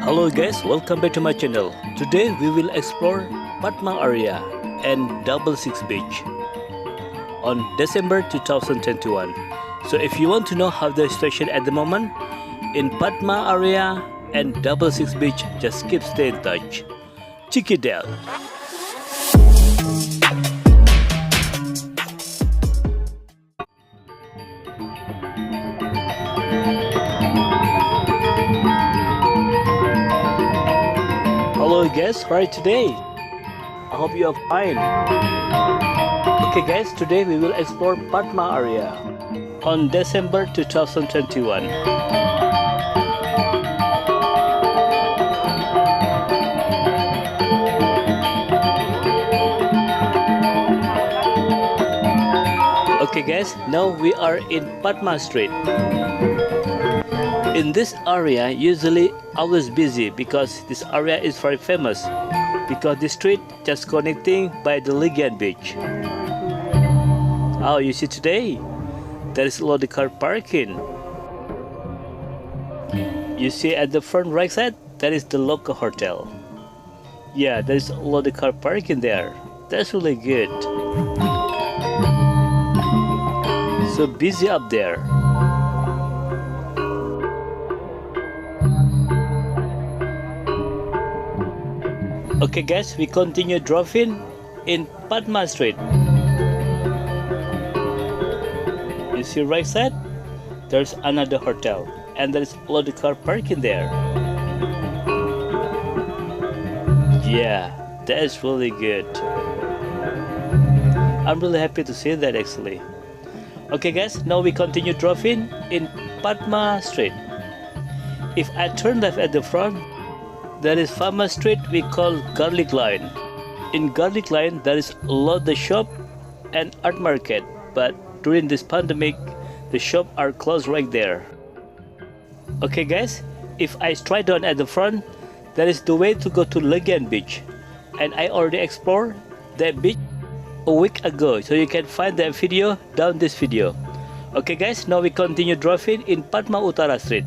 Hello guys, welcome back to my channel. Today we will explore Padma area and 66 beach on December 2021. So if you want to know how the situation at the moment in Padma area and 66 beach, just keep stay in touch. Check it out. Hello guys, how are you today? I hope you are fine. Okay guys, today we will explore Padma area on December 2021. Okay guys, now we are in Padma Street. In this area, usually always busy because this area is very famous because the street just connecting by the Legian beach. Oh, you see today, there is a lot of car parking. You see at the front right side, that is the local hotel. Yeah, there is a lot of car parking there. That's really good. So busy up there. Okay guys, we continue driving in Padma Street. You see right side, there's another hotel and there's a lot of car parking there. Yeah, that is really good. I'm really happy to see that actually. Okay guys, now we continue driving in Padma Street. If I turn left at the front, there is famous street we call Garlic Line. In Garlic Line, there is a lot of shop and art market, but during this pandemic, the shop are closed right there. Okay guys, if I straight down at the front, there is the way to go to Legian Beach, and I already explored that beach a week ago, so you can find that video down this video. Okay guys, now we continue driving in Padma Utara Street.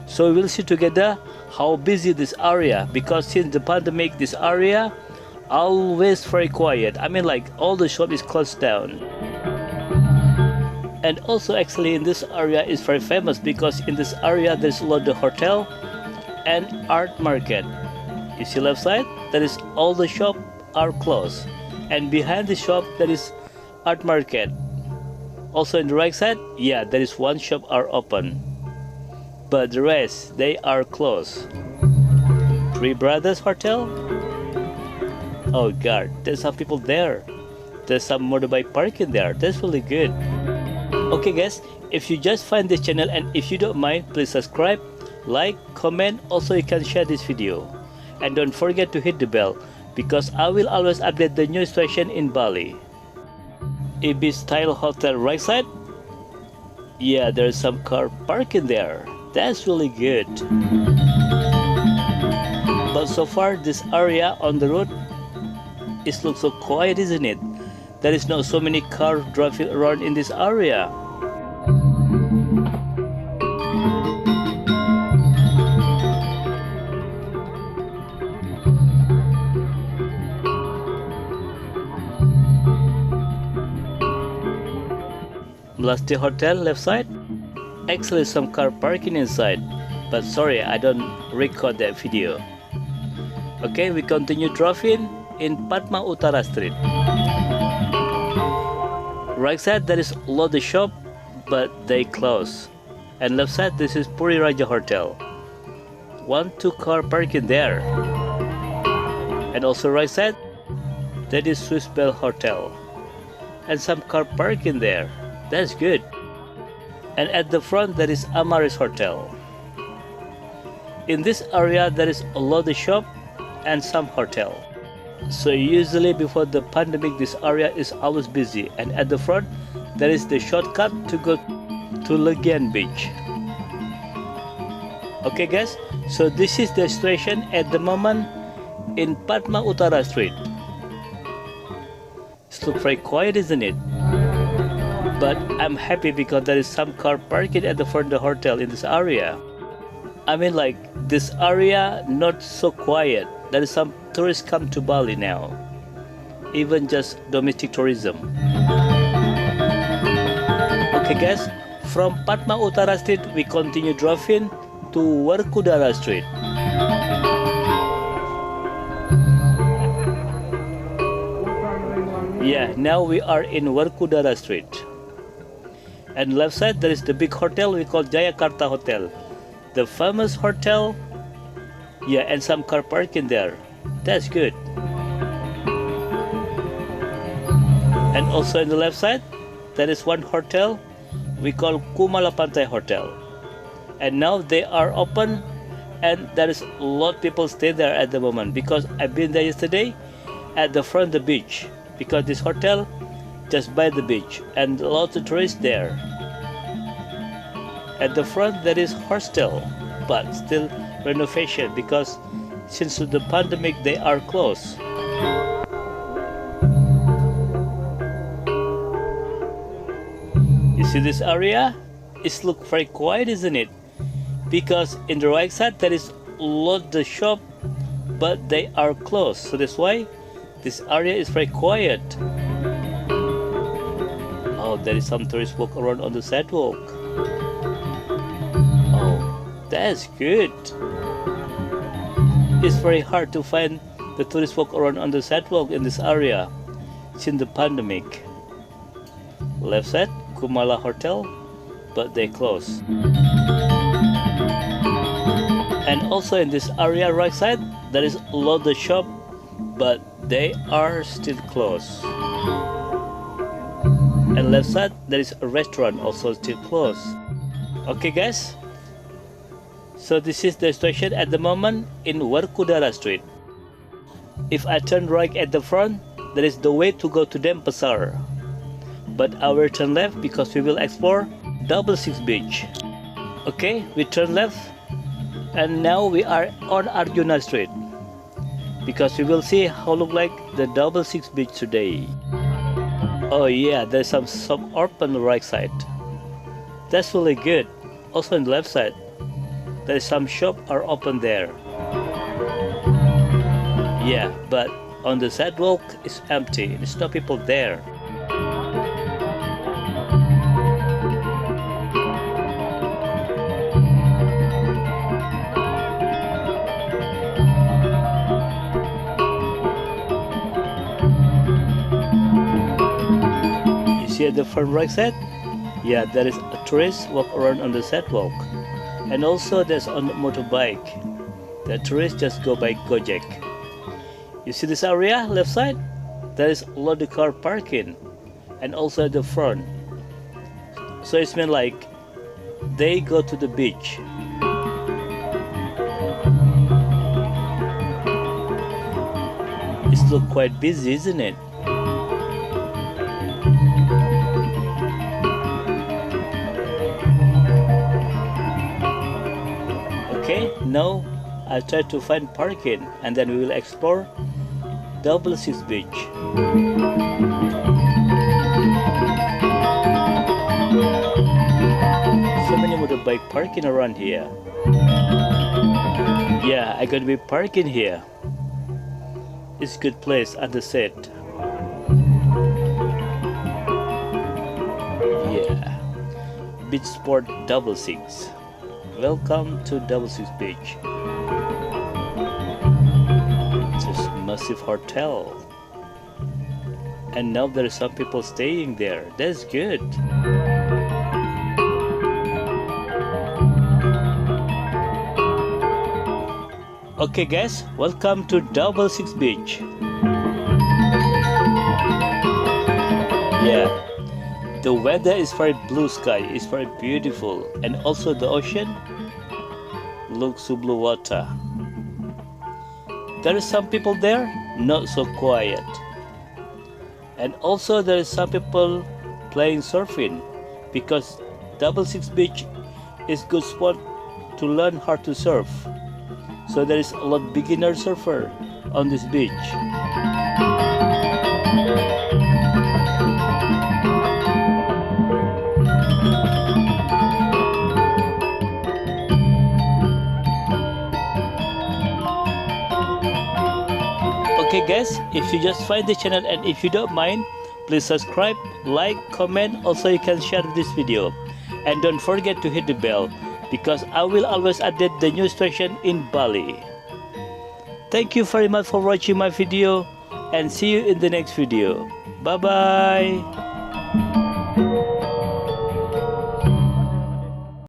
So we will see together how busy this area, because since the pandemic this area always very quiet. I mean like all the shop is closed down. And also actually in this area is very famous because in this area there's a lot of hotel and art market. You see left side, that is all the shop are closed, and behind the shop there is art market. Also in the right side, yeah, there is one shop are open, but the rest they are closed. Three Brothers Hotel. Oh god, there's some people there. There's some motorbike parking there. That's really good. Okay guys, if you just find this channel and if you don't mind, please subscribe, like, comment. Also you can share this video, and don't forget to hit the bell because I will always update the new station in Bali. Ibis Style Hotel right side. Yeah, there's some car parking there. That's really good. But so far this area on the road, it looks so quiet, isn't it? There is not so many cars driving around in this area. Melasti Hotel left side. Actually some car parking inside, but sorry I don't record that video. Okay, we continue driving in Padma Utara Street. Right side there is a lot of shop, but they close. And left side this is Puri Raja Hotel. 1-2 car parking there. And also right side, that is Swiss Bell Hotel. And some car parking there. That's good. And at the front there is Amaris Hotel. In this area there is a lot of shop and some hotel. So usually before the pandemic this area is always busy, and at the front there is the shortcut to go to Legian Beach. Okay guys, so this is the situation at the moment in Padma Utara Street. It looks very quiet, isn't it? But I'm happy because there is some car parking at the front of the hotel in this area. I mean, like, this area not so quiet. There is some tourists come to Bali now, even just domestic tourism. Okay guys, from Padma Utara Street we continue driving to Werkudara Street. Yeah, now we are in Werkudara Street. And left side there is the big hotel we call Jayakarta Hotel. The famous hotel. Yeah, and some car parking there. That's good. And also in the left side there is one hotel we call Kumala Pantai Hotel. And now they are open and there is a lot of people stay there at the moment because I've been there yesterday at the front of the beach, because this hotel just by the beach and lots of tourists there. At the front there is hostel, but still renovation because since the pandemic they are closed. You see this area? It looks very quiet, isn't it? Because in the right side there is a lot of shop, but they are closed. So that's why this area is very quiet. Oh, there is some tourists walk around on the sidewalk. Oh, that's good. It's very hard to find the tourists walk around on the sidewalk in this area since the pandemic. Left side, Kumala Hotel, but they close. And also in this area right side, there is a lot of shop, but they are still closed. And left side, there is a restaurant also still closed. Okay guys, so this is the situation at the moment in Werkudara Street. If I turn right at the front, there is the way to go to Denpasar. But I will turn left because we will explore Double Six Beach. Okay, we turn left and now we are on Arjuna Street because we will see how look like the Double Six Beach today. Oh yeah, there's some shop open on the right side. That's really good. Also on the left side, there is some shop are open there. Yeah, but on the sidewalk it's empty. There's no people there. See at the front right side, yeah, there is a tourist walk around on the sidewalk, and also there's on the motorbike. The tourists just go by Gojek. You see this area left side? There is a lot of car parking, and also at the front. So it's meant like they go to the beach. It's look quite busy, isn't it? Okay, now I'll try to find parking and then we will explore Double Six Beach. So many motorbike parking around here. Yeah, I'm gonna be parking here. It's a good place at the set. Yeah, Beach Sport Double Six. Welcome to Double Six Beach. It's a massive hotel. And now there are some people staying there. That's good. Okay guys, welcome to Double Six Beach. Yeah, the weather is very blue sky, it's very beautiful, and also the ocean looks so blue water. There is some people there, not so quiet. And also there is some people playing surfing because Double Six Beach is good spot to learn how to surf. So there is a lot of beginner surfer on this beach. Okay guys, if you just find the channel and if you don't mind, please subscribe, like, comment, also you can share this video. And don't forget to hit the bell because I will always update the new station in Bali. Thank you very much for watching my video and see you in the next video. Bye bye.